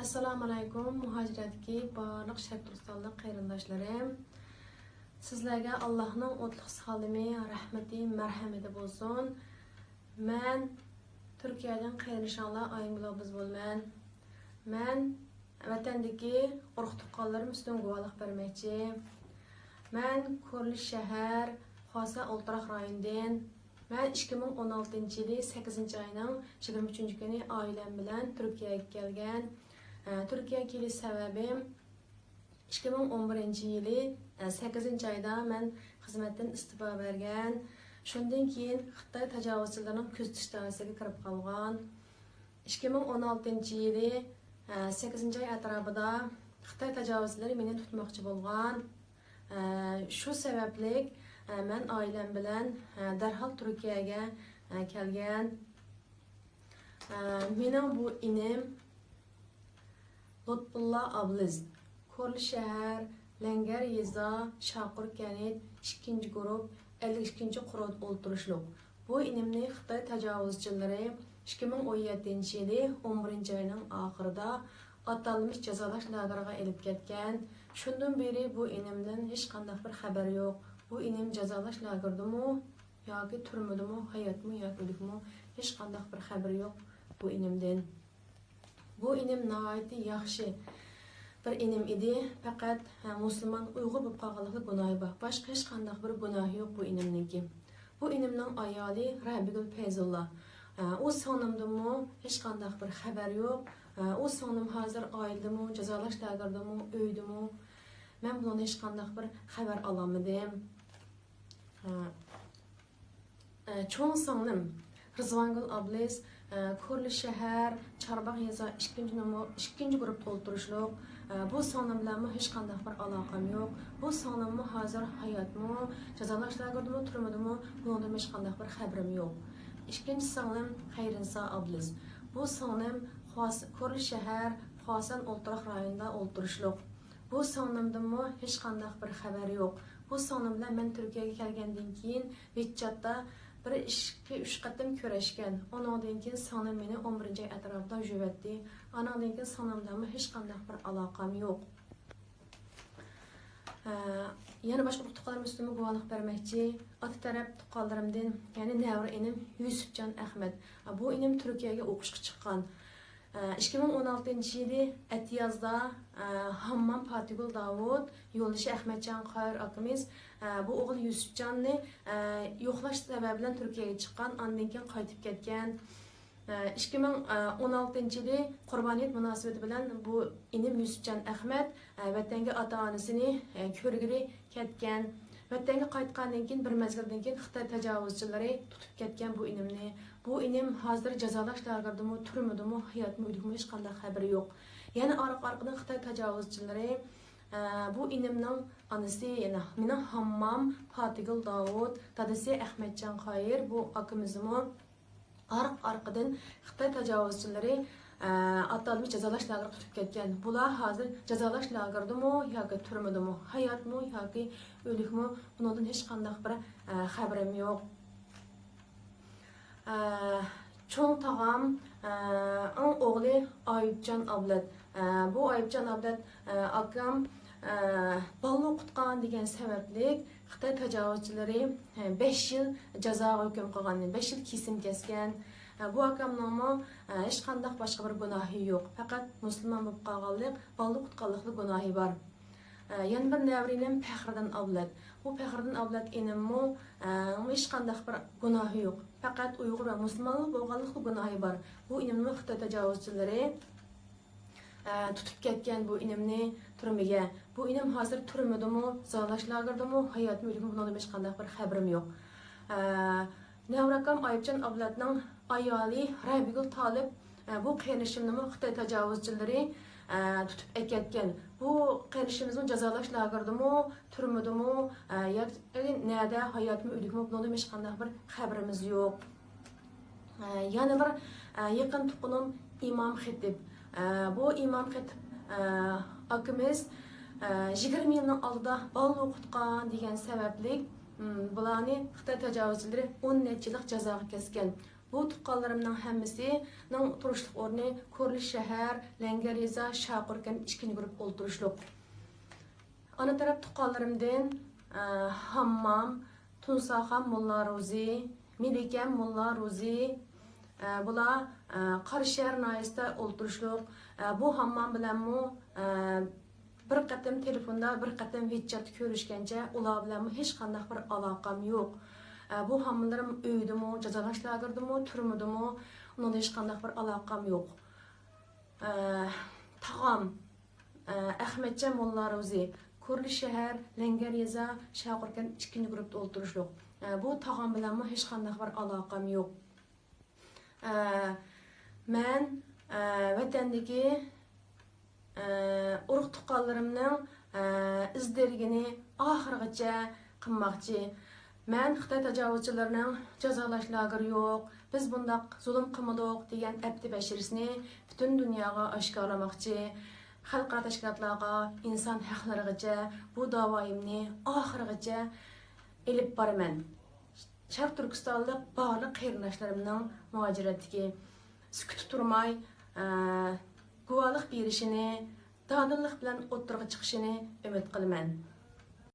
Assalamu alaykum, muhaciratki barlıq şərq Türkistanlıq qayrındaşlarım. Sizlərə Allah'ın otluq salimi, rəhməti, mərhəməti bolsun. Mən Türkiyədən qayrındaşlar ayımlabız bolman. Mən vətəndəki urq tuqqanlarım üstün guvalıq verməkçi. Mən Korli şəhər, Xasa Olturaq rayonundan. Mən 2016 yılı 8 ayının 23 günü ailəm bilan Türkiyəyə gəlgan. Türkiye'ye geliş sebebim 2011 yılı 8 ayda ben hizmetten istifa vergen. Şundan keyin Xitay təcavüzçilərinin küzütüş dairəsine kirib qalğan. 2016 yılı 8 ay ətrafında Xitay təcavüzçiləri meni tutmaqçı bolğan. Şu sebeplik ben ailem bilan dərhal Türkiye'ye gəlgan. Mening bu inim Lutfullah Abliz, Korli şəhər, Ləngər Yeza, Şaqur Kənit, 2. grup, 52. qurud olturuşluq. Bu inimni Xitay təcavüzçiləri 2017 yılı 11 ayının axırında atalmış cəzalaş lagırına elib ketgan. Şundan beri bu inimdən heç qandaq bir xəbər yox. Bu inim cəzalaş lagırdımı, yoki türmüdümü, hayatmı, yoki ölükmü, heç qandaq bir xəbər yox bu inimdən. Bu inim nəhayət yaxşı bir inim idi. Faqat Müslüman Uyğur bo'lib qolganligi gunohi bor. Boshqa hech qanday bir gunohi yo'q bu inimniki. Bu inimning ayoli Rabigul Feyzullah. O sonimdimi hech qanday bir xabar yo'q. O sonim hozir oildimi, jazolash lagirdimi, uydimi? Men bundan hech qanday bir xabar olmadim. Cho'ng sonim Rizvangul Abliz, Korli şəhər, Çarbaq Yeza 2. grup olturuşluq. Bu sonum bilan hech qanday bir aloqam yo'q. Bu sonimmi hozir hayotmi, jazolash lagirdimi, turmudimi? Bundan hech qanday bir xabarim yo'q. İkinci sonim Xayrinsa Abliz. Bu sonim Korli şəhər, Xasan Olturaq rayonunda olturuşluq. Bu sonimdimi hech qanday bir xabar yo'q. Bu sonim bilan men Türkiye'ye kelgandan keyin WeChat'da bir 2-3 qatim ko'rishgan. Ondan keyin sonim meni 11 ay atrofida juvatdi. Ondan keyin sonimdan hech qanday bir aloqam yo'q. Yana boshqa tuqqanlarim üstüme guvohlik bermoqchi. Ota taraf tuqqanlarimdan, ya'ni navra inim Yusufjon Ahmed. Bu inim Turkiyaga o'qishga chiqqan. 2016 yılı Etiyaz'da Hammam Patigul Davud, Yoldaşı Ahmetcan Qayır akımız bu oğul Yusufcan'ı yoxlaş sebebiyle Türkiye'ye çıkan, ondan keyin qaytib ketgan. 2016 yılı Qurbaniyat münasebeti bilen bu inim Yusufcan Ahmet vatanga ata-onasini ko'rgili ketgan. Vatanga qaytgandan keyin bir mezgildan keyin Xitoy təcavüzçiləri tutub ketgan bu inimni. Bu inim hozir jazolash lagirdimi, turmudimi, hayotmi, o'likmi hech qanday xabari yo'q. Yana arqadan Xitoy təcavüzçiləri bu inimning anasi, yana mening Hammam Patigul Davud, dadasi Ahmetcan Qayır bu akımızımı arqadan Xitoy təcavüzçiləri atalmış jazolash lagirida tutib ketgan. Bular hozir jazolash lagirdimi yoki turmudimi, hayotmi yoki o'likmi, bundan hech qanday bir xabarim yo'q. Çoğun tağam oğlu Ayıpcan Ablat. Bu Ayıpcan Ablat akam ballı okutqan degan sebeplik Xitay təcavüzçiləri 5 yıl cəza hüküm qilgan, 5 yıl kesim kesgan. Bu akamның hech qanday boshqa bir gunohi yo'q. Faqat musulmon bo'lib qolganlik, ballı okutqanlikli gunohi bor. Yana bir navrinim Faxriddin Ablat. Bu Faxriddin Ablat enimmi hech qanday bir gunohi yo'q. Faqat Uyg'ur va musulmonlik bo'lganlikli gunohi bor. Bu inimni Xitoy təcavüzçiləri tutib ketgan bu inimni turmaga. Bu inim hozir turmudimi, jazolash lagirdimi, hayotmi, o'likmi, bundan hech qanday bir xabarim yo'q. Navrakam Ayıpcan Ablatning ayoli Rabigul Talib bu qaynishimni Xitoy təcavüzçiləri tutib ketgan. Bu qaynishimizni jazolash lagirdimi, turmudimi, yoki nada hayotmi, o'likmi, bundan hech qanday bir xabarimiz yo'q. Yana bir yaqin tuqqanim İmam Xitib. Bu İmam Xitib akimiz 20 yılın oldida ballı o'qitgan degan sabablik bularni Xitoy təcavüzçiləri 10 necha yillik jazoga kesgan. Bu tuqqanlarımның hammasining turishlik o'rni Ko'rlish shahar, Langar yeza, Shaqurkan 2 guruh o'ltirishliq. Ana taraf tuqqanlarımdan Hammam, Tunsaxon Mulla Ro'zi, Melikam Mulla Ro'zi, bular Qarashar noyasida o'ltirishliq. Bu hammam bilanmi bir qatam telefonda, bir qatam WhatsAppda ko'rishgancha, ular bilan hech qanday bir aloqam yo'q. Bu hammalarim uydimi, jazolash lagirdimi, turmudimi, undan hech qanday bir aloqam yo'q. Tag'am Ahmedjon Mulla Ro'zi, Ko'rlish shahar, Langar yeza, Shaqurkan 2 guruhda o'ltirishliq. Bu tag'am bilan hech qanday bir aloqam yo'q. Men vatandagi urug' tuqqanlarimning izdirgini oxirigacha qilmoqchi. Men Xitoy tajovuzchilarining jazolash lageri yo'q, biz bundaq zulm qilmadik degan abdi bashirisini butun dunyoga oshkorlamoqchi. Xalqaro tashkilotlarga, inson haqlarigacha bu da'voyimni oxirigacha elib boraman. Sharq Turkistonlik barliq qarindoshlarimning muhojiratdagi sukut turmay guvohlik berishini, dadillik bilan o'tirg'i chiqishini umid qilaman.